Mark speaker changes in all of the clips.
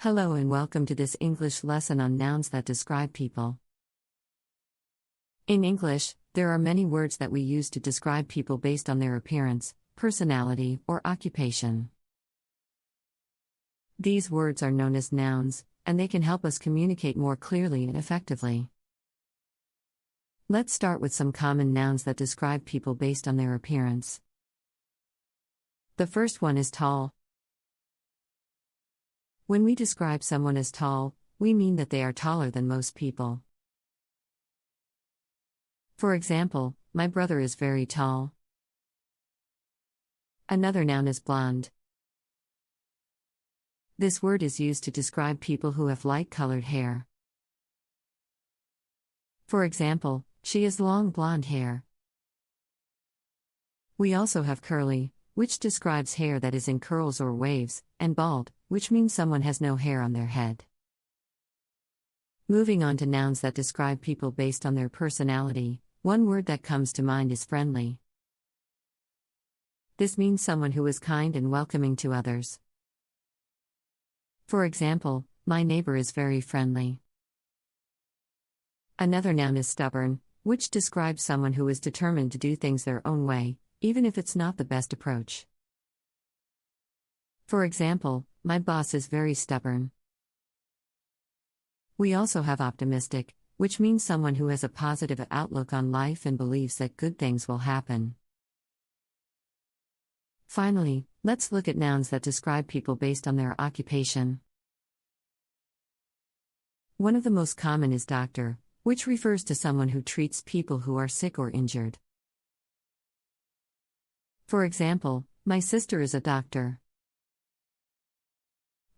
Speaker 1: Hello and welcome to this English lesson on nouns that describe people. In English, there are many words that we use to describe people based on their appearance, personality, or occupation. These words are known as nouns, and they can help us communicate more clearly and effectively. Let's start with some common nouns that describe people based on their appearance. The first one is tall. When we describe someone as tall, we mean that they are taller than most people. For example, my brother is very tall. Another noun is blonde. This word is used to describe people who have light-colored hair. For example, she has long blonde hair. We also have curly, which describes hair that is in curls or waves, and bald, which means someone has no hair on their head. Moving on to nouns that describe people based on their personality, one word that comes to mind is friendly. This means someone who is kind and welcoming to others. For example, my neighbor is very friendly. Another noun is stubborn, which describes someone who is determined to do things their own way, even if it's not the best approach. For example, my boss is very stubborn. We also have optimistic, which means someone who has a positive outlook on life and believes that good things will happen. Finally, let's look at nouns that describe people based on their occupation. One of the most common is doctor, which refers to someone who treats people who are sick or injured. For example, my sister is a doctor.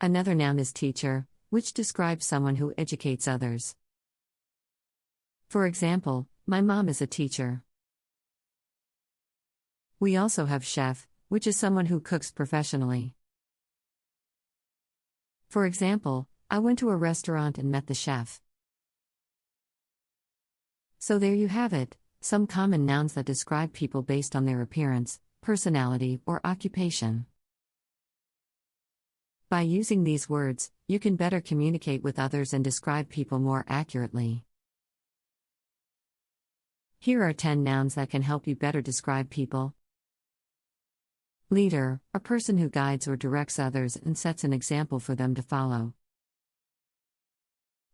Speaker 1: Another noun is teacher, which describes someone who educates others. For example, my mom is a teacher. We also have chef, which is someone who cooks professionally. For example, I went to a restaurant and met the chef. So there you have it, some common nouns that describe people based on their appearance, personality, or occupation. By using these words, you can better communicate with others and describe people more accurately. Here are 10 nouns that can help you better describe people. Leader, a person who guides or directs others and sets an example for them to follow.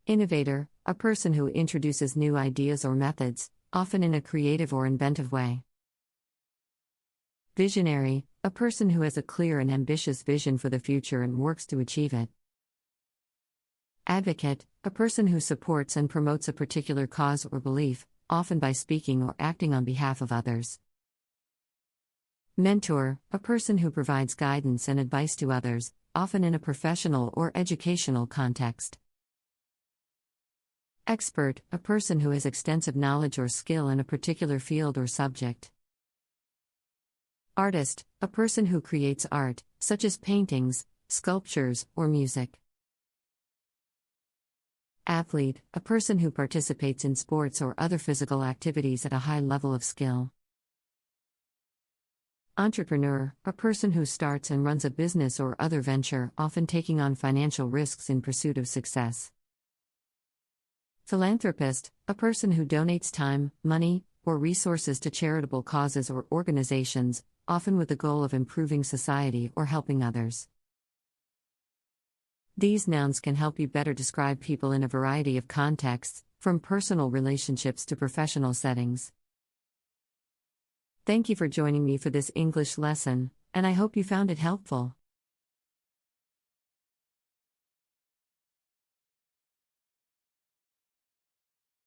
Speaker 1: Innovator, a person who introduces new ideas or methods, often in a creative or inventive way. Visionary, a person who has a clear and ambitious vision for the future and works to achieve it. Advocate, a person who supports and promotes a particular cause or belief, often by speaking or acting on behalf of others. Mentor, a person who provides guidance and advice to others, often in a professional or educational context. Expert, a person who has extensive knowledge or skill in a particular field or subject. Artist, a person who creates art, such as paintings, sculptures, or music. Athlete, a person who participates in sports or other physical activities at a high level of skill. Entrepreneur, a person who starts and runs a business or other venture, often taking on financial risks in pursuit of success. Philanthropist, a person who donates time, money, or resources to charitable causes or organizations, often with the goal of improving society or helping others. These nouns can help you better describe people in a variety of contexts, from personal relationships to professional settings. Thank you for joining me for this English lesson, and I hope you found it helpful.